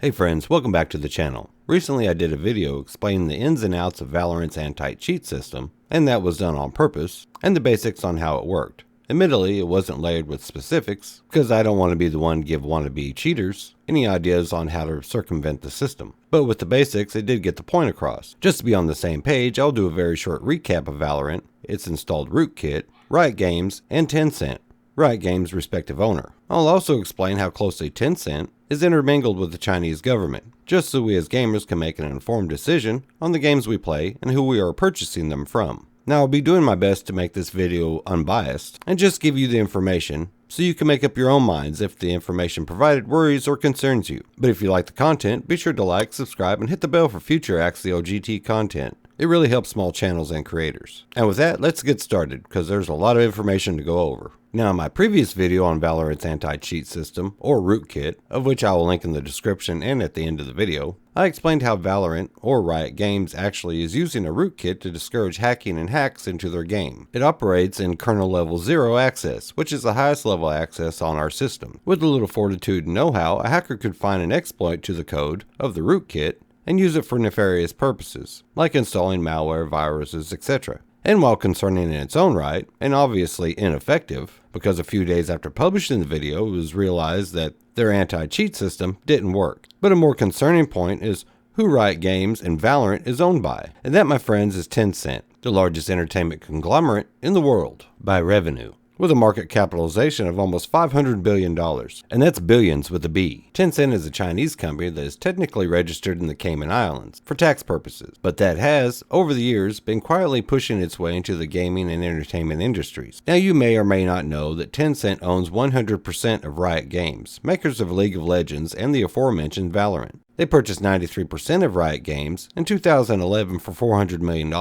Hey friends, welcome back to the channel. Recently I did a video explaining the ins and outs of Valorant's anti-cheat system, and that was done on purpose, and the basics on how it worked. Admittedly, it wasn't layered with specifics, because I don't want to be the one to give wannabe cheaters any ideas on how to circumvent the system. But with the basics, it did get the point across. Just to be on the same page, I'll do a very short recap of Valorant, its installed rootkit, Riot Games, and Tencent, Riot Games' respective owner. I'll also explain how closely Tencent is intermingled with the Chinese government, just so we as gamers can make an informed decision on the games we play and who we are purchasing them from. Now, I'll be doing my best to make this video unbiased and just give you the information so you can make up your own minds if the information provided worries or concerns you. But if you like the content, be sure to like, subscribe, and hit the bell for future Axio GT content. It really helps small channels and creators. And with that, let's get started, because there's a lot of information to go over. Now, in my previous video on Valorant's anti-cheat system, or rootkit, of which I will link in the description and at the end of the video, I explained how Valorant, or Riot Games, actually is using a rootkit to discourage hacking and hacks into their game. It operates in kernel level 0 access, which is the highest level access on our system. With a little fortitude and know-how, a hacker could find an exploit to the code of the rootkit and use it for nefarious purposes, like installing malware, viruses, etc. And while concerning in its own right, and obviously ineffective, because a few days after publishing the video it was realized that their anti-cheat system didn't work. But a more concerning point is who Riot Games and Valorant is owned by. And that, my friends, is Tencent, the largest entertainment conglomerate in the world by revenue, with a market capitalization of almost $500 billion, and that's billions with a B. Tencent is a Chinese company that is technically registered in the Cayman Islands for tax purposes, but that has, over the years, been quietly pushing its way into the gaming and entertainment industries. Now, you may or may not know that Tencent owns 100% of Riot Games, makers of League of Legends and the aforementioned Valorant. They purchased 93% of Riot Games in 2011 for $400 million,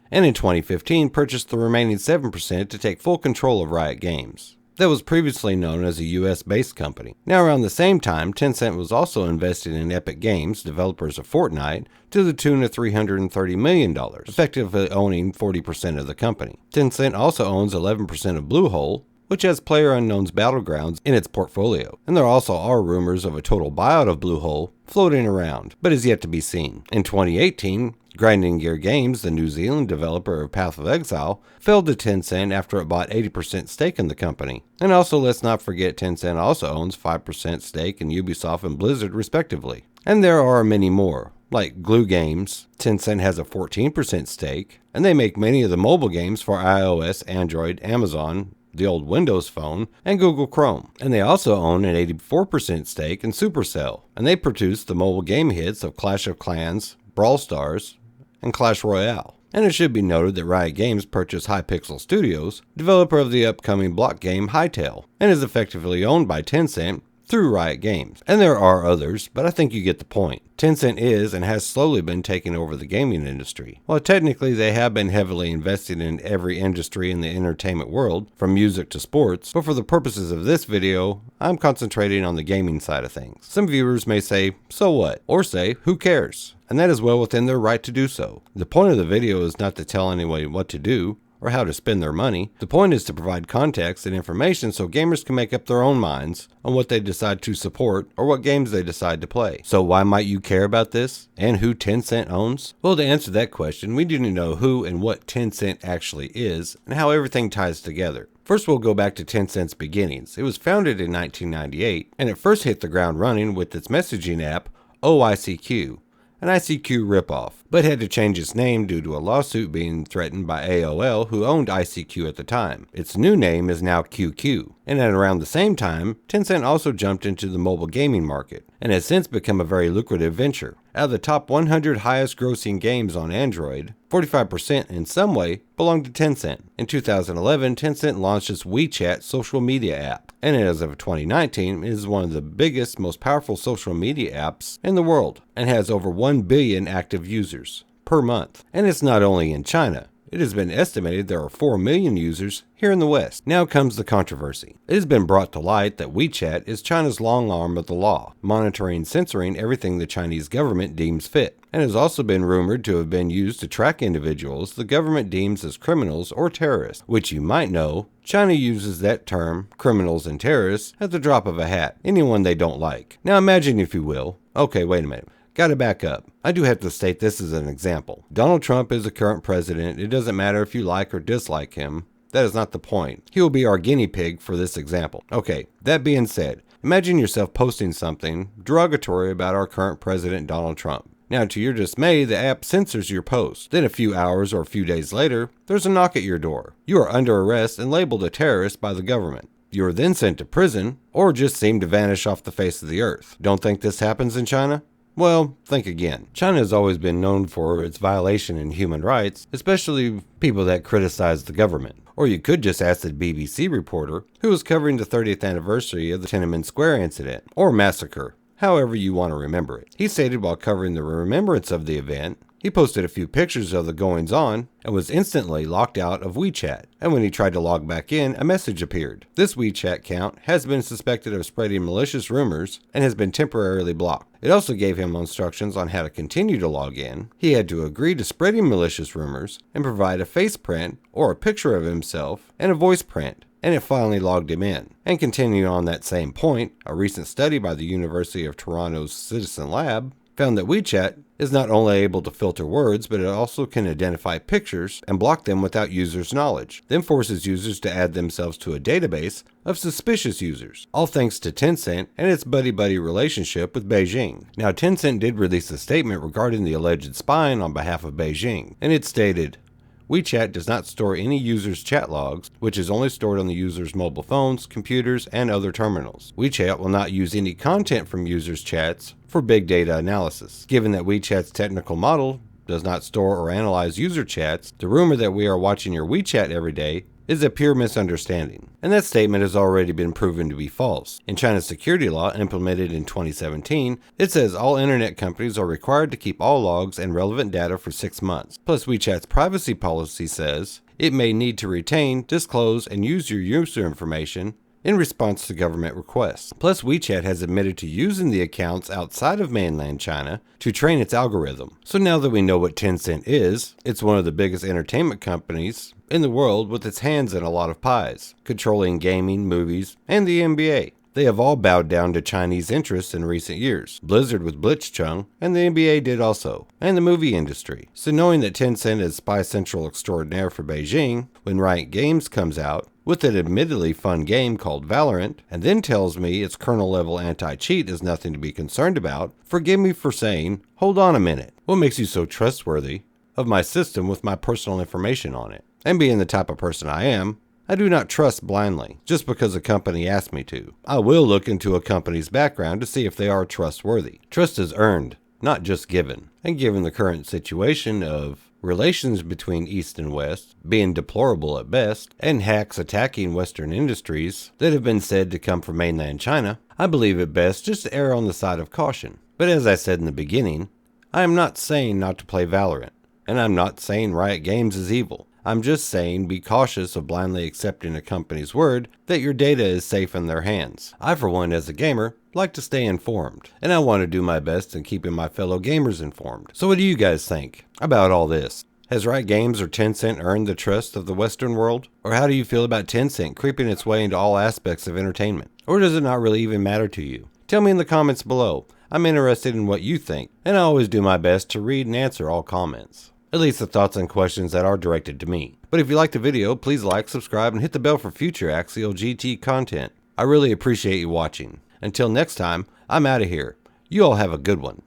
and in 2015 purchased the remaining 7% to take full control of Riot Games. That was previously known as a US-based company. Now, around the same time, Tencent was also investing in Epic Games, developers of Fortnite, to the tune of $330 million, effectively owning 40% of the company. Tencent also owns 11% of Bluehole, which has PlayerUnknown's Battlegrounds in its portfolio. And there also are rumors of a total buyout of Bluehole floating around, but is yet to be seen. In 2018, Grinding Gear Games, the New Zealand developer of Path of Exile, fell to Tencent after it bought 80% stake in the company. And also, let's not forget, Tencent also owns 5% stake in Ubisoft and Blizzard respectively. And there are many more, like Glue Games. Tencent has a 14% stake, and they make many of the mobile games for iOS, Android, Amazon, the old Windows Phone, and Google Chrome. And they also own an 84% stake in Supercell, and they produce the mobile game hits of Clash of Clans, Brawl Stars, and Clash Royale. And it should be noted that Riot Games purchased Hypixel Studios, developer of the upcoming block game Hytale, and is effectively owned by Tencent through Riot Games. And there are others, but I think you get the point. Tencent is and has slowly been taking over the gaming industry. While technically they have been heavily invested in every industry in the entertainment world, from music to sports, but for the purposes of this video, I'm concentrating on the gaming side of things. Some viewers may say, so what? Or say, who cares? And that is well within their right to do so. The point of the video is not to tell anyone what to do, or how to spend their money. The point is to provide context and information so gamers can make up their own minds on what they decide to support or what games they decide to play. So why might you care about this and who Tencent owns? Well, to answer that question, we need to know who and what Tencent actually is and how everything ties together. First, we'll go back to Tencent's beginnings. It was founded in 1998, and it first hit the ground running with its messaging app, otta, an ICQ ripoff, but had to change its name due to a lawsuit being threatened by AOL, who owned ICQ at the time. Its new name is now QQ, and at around the same time, Tencent also jumped into the mobile gaming market, and has since become a very lucrative venture. Out of the top 100 highest grossing games on Android, 45% in some way belong to Tencent. In 2011, Tencent launched its WeChat social media app, and as of 2019, it is one of the biggest, most powerful social media apps in the world, and has over 1 billion active users per month. And it's not only in China. It has been estimated there are 4 million users here in the West. Now comes the controversy. It has been brought to light that WeChat is China's long arm of the law, monitoring and censoring everything the Chinese government deems fit, and has also been rumored to have been used to track individuals the government deems as criminals or terrorists, which you might know, China uses that term, criminals and terrorists, at the drop of a hat, anyone they don't like. Now imagine, if you will, Okay, wait a minute. Gotta back up. I do have to state this as an example. Donald Trump is the current president. It doesn't matter if you like or dislike him. That is not the point. He will be our guinea pig for this example. Okay, that being said, imagine yourself posting something derogatory about our current president, Donald Trump. Now, to your dismay, the app censors your post. Then a few hours or a few days later, there's a knock at your door. You are under arrest and labeled a terrorist by the government. You are then sent to prison, or just seem to vanish off the face of the earth. Don't think this happens in China? Well, think again. China has always been known for its violation in human rights, especially people that criticize the government. Or you could just ask the BBC reporter who was covering the 30th anniversary of the Tiananmen Square incident, or massacre, however you want to remember it. He stated while covering the remembrance of the event, he posted a few pictures of the goings-on and was instantly locked out of WeChat. And when he tried to log back in, a message appeared. This WeChat account has been suspected of spreading malicious rumors and has been temporarily blocked. It also gave him instructions on how to continue to log in. He had to agree to spreading malicious rumors and provide a face print or a picture of himself and a voice print. And it finally logged him in. And continuing on that same point, a recent study by the University of Toronto's Citizen Lab found that WeChat is not only able to filter words, but it also can identify pictures and block them without users' knowledge, then forces users to add themselves to a database of suspicious users, all thanks to Tencent and its buddy-buddy relationship with Beijing. Now, Tencent did release a statement regarding the alleged spying on behalf of Beijing, and it stated, WeChat does not store any user's chat logs, which is only stored on the user's mobile phones, computers, and other terminals. WeChat will not use any content from users' chats for big data analysis. Given that WeChat's technical model does not store or analyze user chats, the rumor that we are watching your WeChat every day is a pure misunderstanding. And that statement has already been proven to be false. In China's security law implemented in 2017, it says all internet companies are required to keep all logs and relevant data for 6 months. Plus, WeChat's privacy policy says it may need to retain, disclose, and use your user information in response to government requests. Plus, WeChat has admitted to using the accounts outside of mainland China to train its algorithm. So now that we know what Tencent is, it's one of the biggest entertainment companies in the world with its hands in a lot of pies, controlling gaming, movies, and the NBA. They have all bowed down to Chinese interests in recent years. Blizzard with Blitzchung, and the NBA did also, and the movie industry. So knowing that Tencent is spy central extraordinaire for Beijing, when Riot Games comes out with an admittedly fun game called Valorant, and then tells me its kernel-level anti-cheat is nothing to be concerned about, forgive me for saying, hold on a minute. What makes you so trustworthy of my system with my personal information on it? And being the type of person I am, I do not trust blindly, just because a company asked me to. I will look into a company's background to see if they are trustworthy. Trust is earned, not just given. And given the current situation of relations between East and West being deplorable at best, and hacks attacking Western industries that have been said to come from mainland China, I believe it best just to err on the side of caution. But as I said in the beginning, I am not saying not to play Valorant, and I'm not saying Riot Games is evil. I'm just saying be cautious of blindly accepting a company's word that your data is safe in their hands. I, for one, as a gamer, like to stay informed, and I want to do my best in keeping my fellow gamers informed. So what do you guys think about all this? Has Riot Games or Tencent earned the trust of the Western world? Or how do you feel about Tencent creeping its way into all aspects of entertainment? Or does it not really even matter to you? Tell me in the comments below. I'm interested in what you think, and I always do my best to read and answer all comments. At least the thoughts and questions that are directed to me. But if you liked the video, please like, subscribe, and hit the bell for future Axial GT content. I really appreciate you watching. Until next time, I'm out of here. You all have a good one.